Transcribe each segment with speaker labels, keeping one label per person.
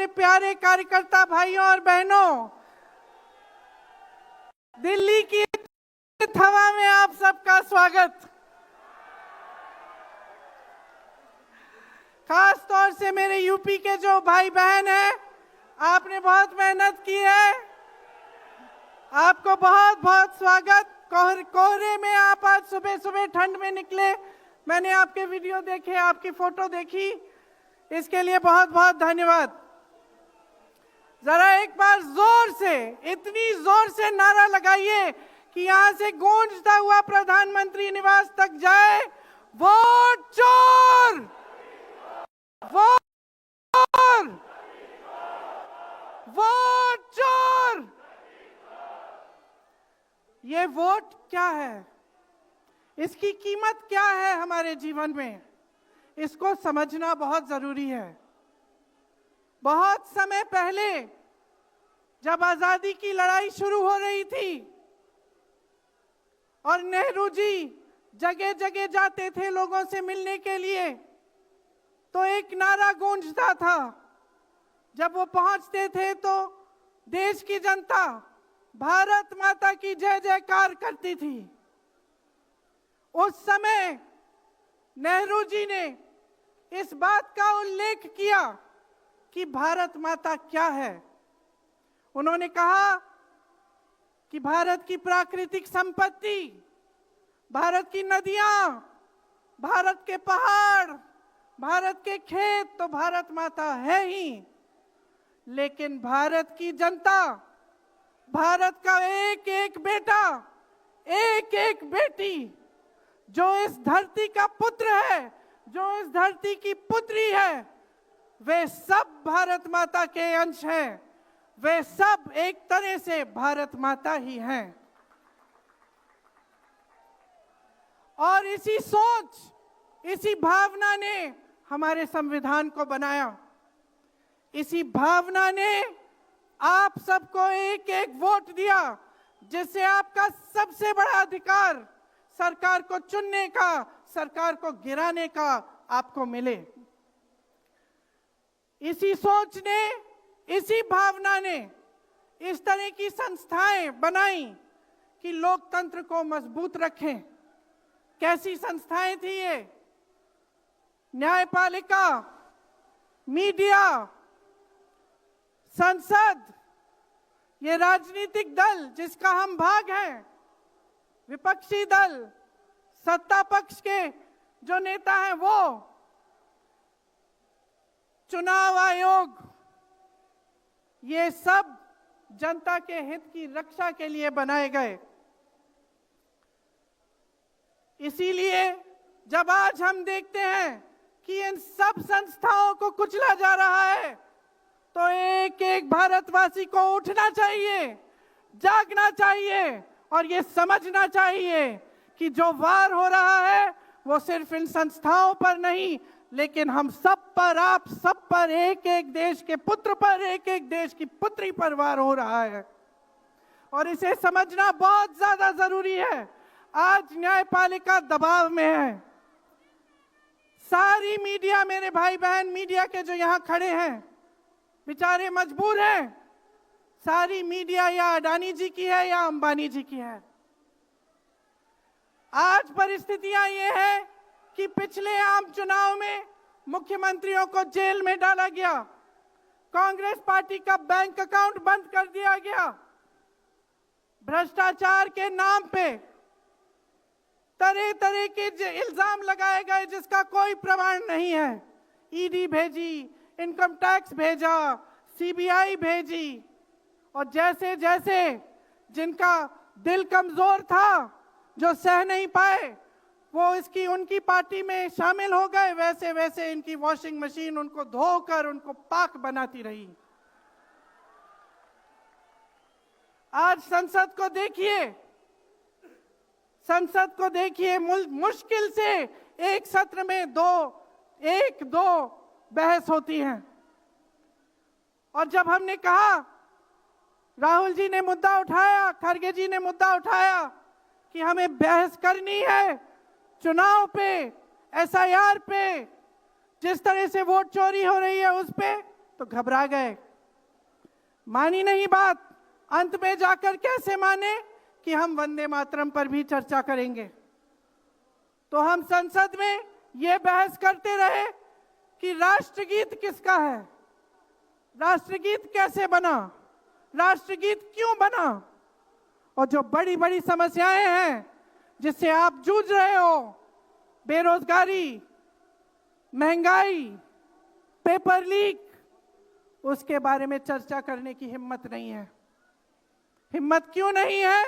Speaker 1: मेरे प्यारे कार्यकर्ता भाइयों और बहनों, दिल्ली की हवा में आप सबका स्वागत। खास तौर से मेरे यूपी के जो भाई बहन हैं, आपने बहुत मेहनत की है, आपको बहुत बहुत स्वागत। कोहरे में आप आज सुबह सुबह ठंड में निकले, मैंने आपके वीडियो देखे, आपकी फोटो देखी, इसके लिए बहुत बहुत धन्यवाद। जरा एक बार जोर से, इतनी जोर से नारा लगाइए कि यहां से गूंजता हुआ प्रधानमंत्री निवास तक जाए, वोट चोर, वोट चोर, वोट चोर। ये वोट क्या है, इसकी कीमत क्या है हमारे जीवन में, इसको समझना बहुत जरूरी है। बहुत समय पहले जब आजादी की लड़ाई शुरू हो रही थी और नेहरू जी जगह जगह जाते थे लोगों से मिलने के लिए, तो एक नारा गूंजता था। जब वो पहुंचते थे तो देश की जनता भारत माता की जय जयकार करती थी। उस समय नेहरू जी ने इस बात का उल्लेख किया कि भारत माता क्या है। उन्होंने कहा कि भारत की प्राकृतिक संपत्ति, भारत की नदियां, भारत के पहाड़, भारत के खेत तो भारत माता है ही, लेकिन भारत की जनता, भारत का एक एक बेटा, एक एक बेटी, जो इस धरती का पुत्र है, जो इस धरती की पुत्री है, वे सब भारत माता के अंश हैं। वे सब एक तरह से भारत माता ही हैं। और इसी सोच, इसी भावना ने हमारे संविधान को बनाया। इसी भावना ने आप सबको एक एक वोट दिया, जिससे आपका सबसे बड़ा अधिकार सरकार को चुनने का, सरकार को गिराने का आपको मिले। इसी सोच ने, इसी भावना ने इस तरह की संस्थाएं बनाई कि लोकतंत्र को मजबूत रखें। कैसी संस्थाएं थी ये? न्यायपालिका, मीडिया, संसद, ये राजनीतिक दल जिसका हम भाग हैं, विपक्षी दल, सत्ता पक्ष के जो नेता हैं वो, चुनाव आयोग, ये सब जनता के हित की रक्षा के लिए बनाए गए। इसीलिए जब आज हम देखते हैं कि इन सब संस्थाओं को कुचला जा रहा है, तो एक एक भारतवासी को उठना चाहिए, जागना चाहिए और ये समझना चाहिए कि जो वार हो रहा है वो सिर्फ इन संस्थाओं पर नहीं, लेकिन हम सब पर, आप सब पर, एक एक देश के पुत्र पर, एक एक देश की पुत्री पर वार हो रहा है। और इसे समझना बहुत ज्यादा जरूरी है। आज न्यायपालिका दबाव में है। सारी मीडिया, मेरे भाई बहन मीडिया के जो यहां खड़े हैं, बेचारे मजबूर हैं। सारी मीडिया या अडानी जी की है या अंबानी जी की है। आज परिस्थितियां ये है कि पिछले आम चुनाव में मुख्यमंत्रियों को जेल में डाला गया, कांग्रेस पार्टी का बैंक अकाउंट बंद कर दिया गया, भ्रष्टाचार के नाम पे तरह तरह के इल्जाम लगाए गए जिसका कोई प्रमाण नहीं है। ईडी भेजी, इनकम टैक्स भेजा, सीबीआई भेजी, और जैसे जैसे जिनका दिल कमजोर था, जो सह नहीं पाए, वो उनकी पार्टी में शामिल हो गए, वैसे वैसे इनकी वॉशिंग मशीन उनको धोकर उनको पाक बनाती रही। आज संसद को देखिए, संसद को देखिए, मुश्किल से एक सत्र में एक दो बहस होती है। और जब हमने कहा, राहुल जी ने मुद्दा उठाया, खड़गे जी ने मुद्दा उठाया कि हमें बहस करनी है चुनाव पे, एसआईआर पे, जिस तरह से वोट चोरी हो रही है उस पे, तो घबरा गए, मानी नहीं बात। अंत में जाकर कैसे माने कि हम वंदे मातरम पर भी चर्चा करेंगे। तो हम संसद में ये बहस करते रहे कि राष्ट्रगीत किसका है, राष्ट्रगीत कैसे बना, राष्ट्रगीत क्यों बना, और जो बड़ी बड़ी समस्याएं हैं जिससे आप जूझ रहे हो, बेरोजगारी, महंगाई, पेपर लीक, उसके बारे में चर्चा करने की हिम्मत नहीं है। हिम्मत क्यों नहीं है?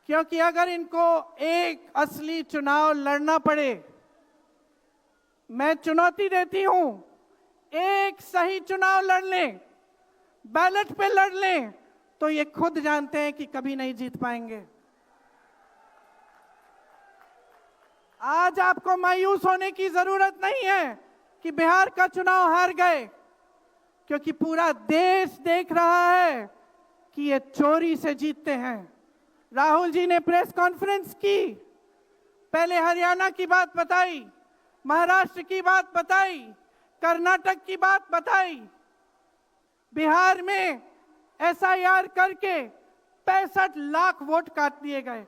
Speaker 1: क्योंकि अगर इनको एक असली चुनाव लड़ना पड़े, मैं चुनौती देती हूं, एक सही चुनाव लड़ लें, बैलेट पे लड़ लें, तो ये खुद जानते हैं कि कभी नहीं जीत पाएंगे। आज आपको मायूस होने की जरूरत नहीं है कि बिहार का चुनाव हार गए, क्योंकि पूरा देश देख रहा है कि ये चोरी से जीतते हैं। राहुल जी ने प्रेस कॉन्फ्रेंस की, पहले हरियाणा की बात बताई, महाराष्ट्र की बात बताई, कर्नाटक की बात बताई, बिहार में एसआईआर करके 65 लाख वोट काट दिए गए।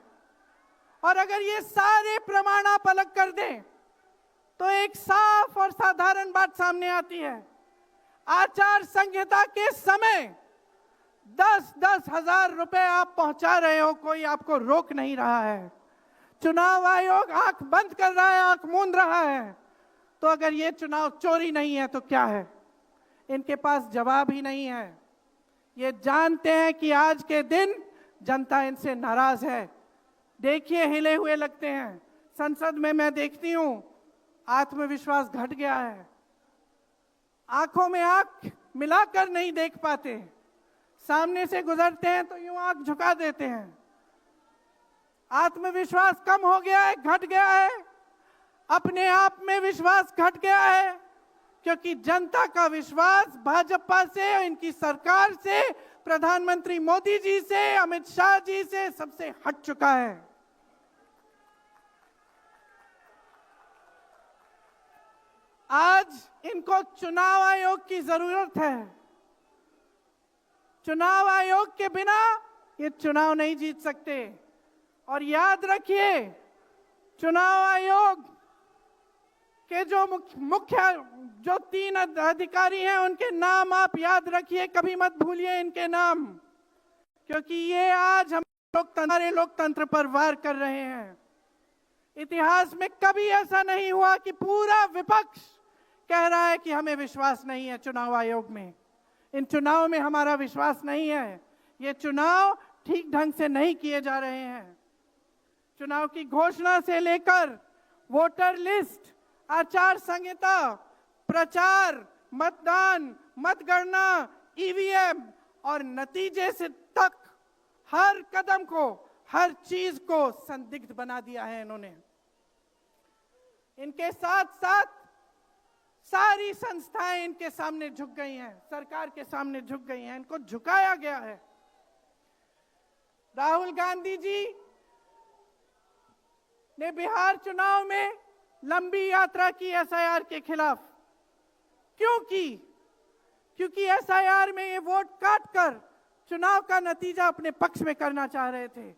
Speaker 1: और अगर ये सारे प्रमाण आप अलग कर दें तो एक साफ और साधारण बात सामने आती है। आचार संहिता के समय 10-10 हजार रुपए आप पहुंचा रहे हो, कोई आपको रोक नहीं रहा है। चुनाव आयोग आंख बंद कर रहा है, आंख मूंद रहा है। तो अगर ये चुनाव चोरी नहीं है तो क्या है? इनके पास जवाब ही नहीं है। ये जानते हैं कि आज के दिन जनता इनसे नाराज है। देखिए, हिले हुए लगते हैं। संसद में मैं देखती हूं, आत्मविश्वास घट गया है, आंखों में आंख मिलाकर नहीं देख पाते, सामने से गुजरते हैं तो यूं आंख झुका देते हैं। आत्मविश्वास कम हो गया है, घट गया है, अपने आप में विश्वास घट गया है, क्योंकि जनता का विश्वास भाजपा से, इनकी सरकार से, प्रधानमंत्री मोदी जी से, अमित शाह जी से सबसे हट चुका है। आज इनको चुनाव आयोग की जरूरत है। चुनाव आयोग के बिना ये चुनाव नहीं जीत सकते। और याद रखिए, चुनाव आयोग के जो मुख्य जो 3 अधिकारी हैं, उनके नाम आप याद रखिए, कभी मत भूलिए इनके नाम, क्योंकि ये आज हमारे लोकतंत्र पर वार कर रहे हैं। इतिहास में कभी ऐसा नहीं हुआ कि पूरा विपक्ष कह रहा है कि हमें विश्वास नहीं है चुनाव आयोग में, इन चुनाव में हमारा विश्वास नहीं है, ये चुनाव ठीक ढंग से नहीं किए जा रहे हैं। चुनाव की घोषणा से लेकर वोटर लिस्ट, आचार संहिता, प्रचार, मतदान, मतगणना, ईवीएम और नतीजे से तक हर कदम को, हर चीज को संदिग्ध बना दिया है इन्होंने। इनके साथ साथ सारी संस्थाएं इनके सामने झुक गई हैं, सरकार के सामने झुक गई हैं, इनको झुकाया गया है। राहुल गांधी जी ने बिहार चुनाव में लंबी यात्रा की एसआईआर के खिलाफ। क्यों की? क्योंकि एसआईआर में ये वोट काटकर चुनाव का नतीजा अपने पक्ष में करना चाह रहे थे।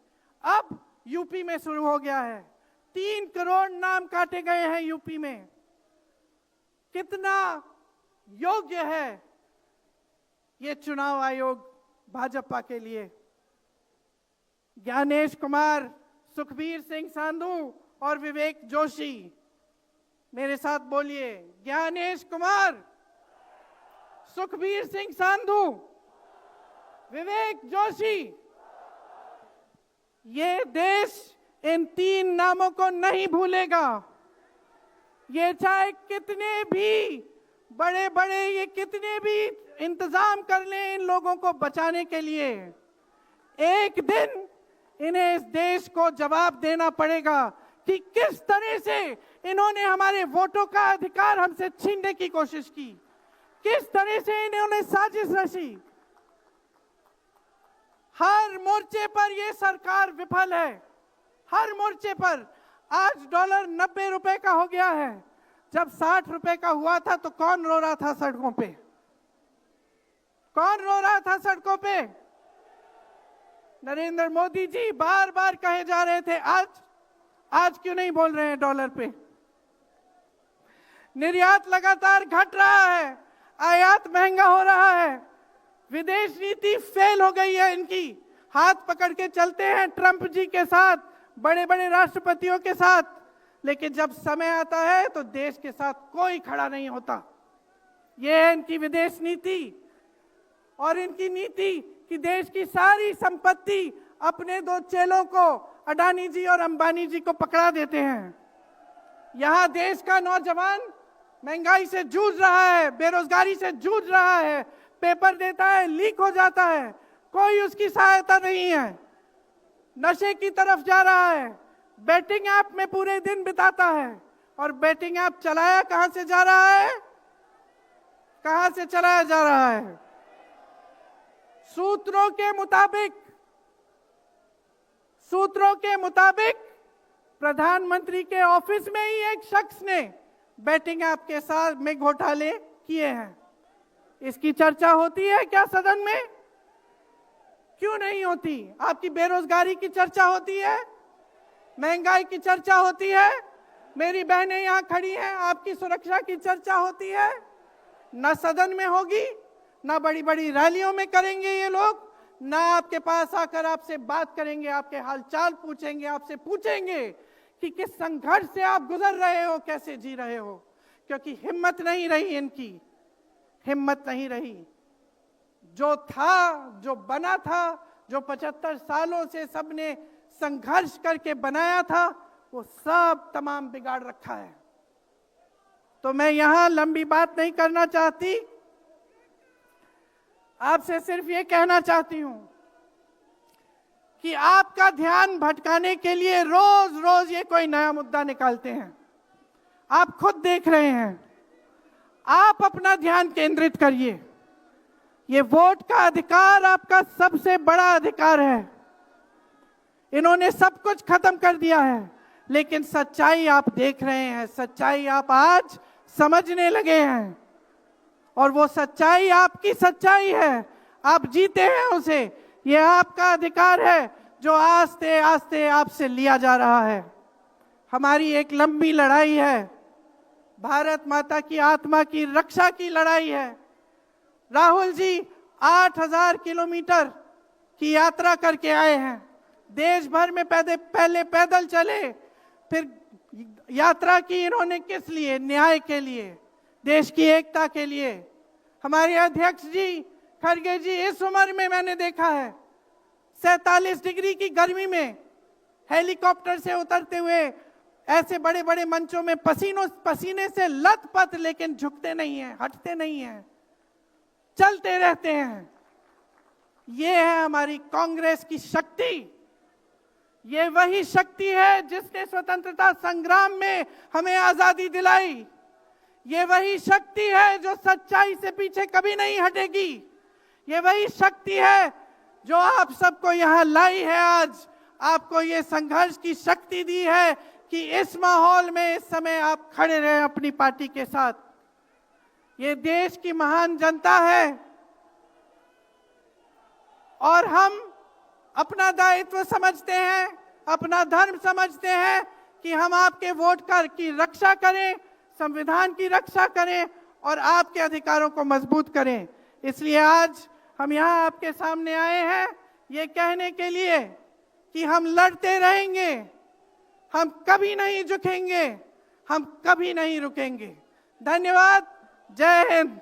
Speaker 1: अब यूपी में शुरू हो गया है, 3 करोड़ नाम काटे गए हैं यूपी में। कितना योग्य है ये चुनाव आयोग भाजपा के लिए? ज्ञानेश कुमार, सुखबीर सिंह सांधू और विवेक जोशी, मेरे साथ बोलिए, ज्ञानेश कुमार, सुखबीर सिंह सांधू, विवेक जोशी। ये देश इन 3 नामों को नहीं भूलेगा। ये चाहे कितने भी बड़े बड़े, ये कितने भी इंतजाम कर लें इन लोगों को बचाने के लिए, एक दिन इन्हें इस देश को जवाब देना पड़ेगा कि किस तरह से इन्होंने हमारे वोटों का अधिकार हमसे छीनने की कोशिश की, किस तरह से इन्होंने साजिश रची। हर मोर्चे पर ये सरकार विफल है, हर मोर्चे पर। आज डॉलर 90 रुपए का हो गया है, जब 60 रुपए का हुआ था तो कौन रो रहा था सड़कों पे? कौन रो रहा था सड़कों पे? नरेंद्र मोदी जी बार बार कहे जा रहे थे, आज क्यों नहीं बोल रहे हैं डॉलर पे? निर्यात लगातार घट रहा है, आयात महंगा हो रहा है, विदेश नीति फेल हो गई है इनकी। हाथ पकड़ के चलते हैं ट्रंप जी के साथ, बड़े बड़े राष्ट्रपतियों के साथ, लेकिन जब समय आता है तो देश के साथ कोई खड़ा नहीं होता। ये है इनकी विदेश नीति। और इनकी नीति कि देश की सारी संपत्ति अपने दो चेलों को, अडानी जी और अंबानी जी को पकड़ा देते हैं। यहां देश का नौजवान महंगाई से जूझ रहा है, बेरोजगारी से जूझ रहा है, पेपर देता है, लीक हो जाता है, कोई उसकी सहायता नहीं है, नशे की तरफ जा रहा है, बैटिंग ऐप में पूरे दिन बिताता है। और बैटिंग ऐप चलाया कहां से जा रहा है? कहां से चलाया जा रहा है? सूत्रों के मुताबिक प्रधानमंत्री के ऑफिस में ही एक शख्स ने बैटिंग ऐप के साथ में घोटाले किए हैं। इसकी चर्चा होती है क्या सदन में? क्यों नहीं होती? आपकी बेरोजगारी की चर्चा होती है, महंगाई की चर्चा होती है, मेरी बहनें यहां खड़ी हैं, आपकी सुरक्षा की चर्चा होती है? न सदन में होगी, ना बड़ी बड़ी रैलियों में करेंगे ये लोग, ना आपके पास आकर आपसे बात करेंगे, आपके हालचाल पूछेंगे, आपसे पूछेंगे कि किस संघर्ष से आप गुजर रहे हो, कैसे जी रहे हो। क्योंकि हिम्मत नहीं रही इनकी, हिम्मत नहीं रही। जो था, जो बना था, जो 75 सालों से सबने संघर्ष करके बनाया था, वो सब तमाम बिगाड़ रखा है। तो मैं यहां लंबी बात नहीं करना चाहती, आपसे सिर्फ ये कहना चाहती हूं कि आपका ध्यान भटकाने के लिए रोज रोज ये कोई नया मुद्दा निकालते हैं। आप खुद देख रहे हैं, आप अपना ध्यान केंद्रित करिए। ये वोट का अधिकार आपका सबसे बड़ा अधिकार है। इन्होंने सब कुछ खत्म कर दिया है, लेकिन सच्चाई आप देख रहे हैं, सच्चाई आप आज समझने लगे हैं। और वो सच्चाई आपकी सच्चाई है, आप जीते हैं उसे। ये आपका अधिकार है जो आस्ते आस्ते आपसे लिया जा रहा है। हमारी एक लंबी लड़ाई है, भारत माता की आत्मा की रक्षा की लड़ाई है। राहुल जी 8000 किलोमीटर की यात्रा करके आए हैं, देश भर में पहले पैदल चले, फिर यात्रा की इन्होंने किस लिए? न्याय के लिए, देश की एकता के लिए। हमारे अध्यक्ष जी खड़गे जी इस उम्र में मैंने देखा है 47 डिग्री की गर्मी में हेलीकॉप्टर से उतरते हुए ऐसे बड़े बड़े मंचों में पसीने से लथपथ, लेकिन झुकते नहीं हैं, हटते नहीं हैं, चलते रहते हैं। ये है हमारी कांग्रेस की शक्ति। ये वही शक्ति है जिसने स्वतंत्रता संग्राम में हमें आजादी दिलाई। ये वही शक्ति है जो सच्चाई से पीछे कभी नहीं हटेगी। ये वही शक्ति है जो आप सबको यहां लाई है, आज आपको ये संघर्ष की शक्ति दी है कि इस माहौल में इस समय आप खड़े रहे अपनी पार्टी के साथ। ये देश की महान जनता है और हम अपना दायित्व समझते हैं, अपना धर्म समझते हैं कि हम आपके वोट की रक्षा करें, संविधान की रक्षा करें और आपके अधिकारों को मजबूत करें। इसलिए आज हम यहाँ आपके सामने आए हैं ये कहने के लिए कि हम लड़ते रहेंगे, हम कभी नहीं झुकेंगे, हम कभी नहीं रुकेंगे। धन्यवाद। जय हिंद।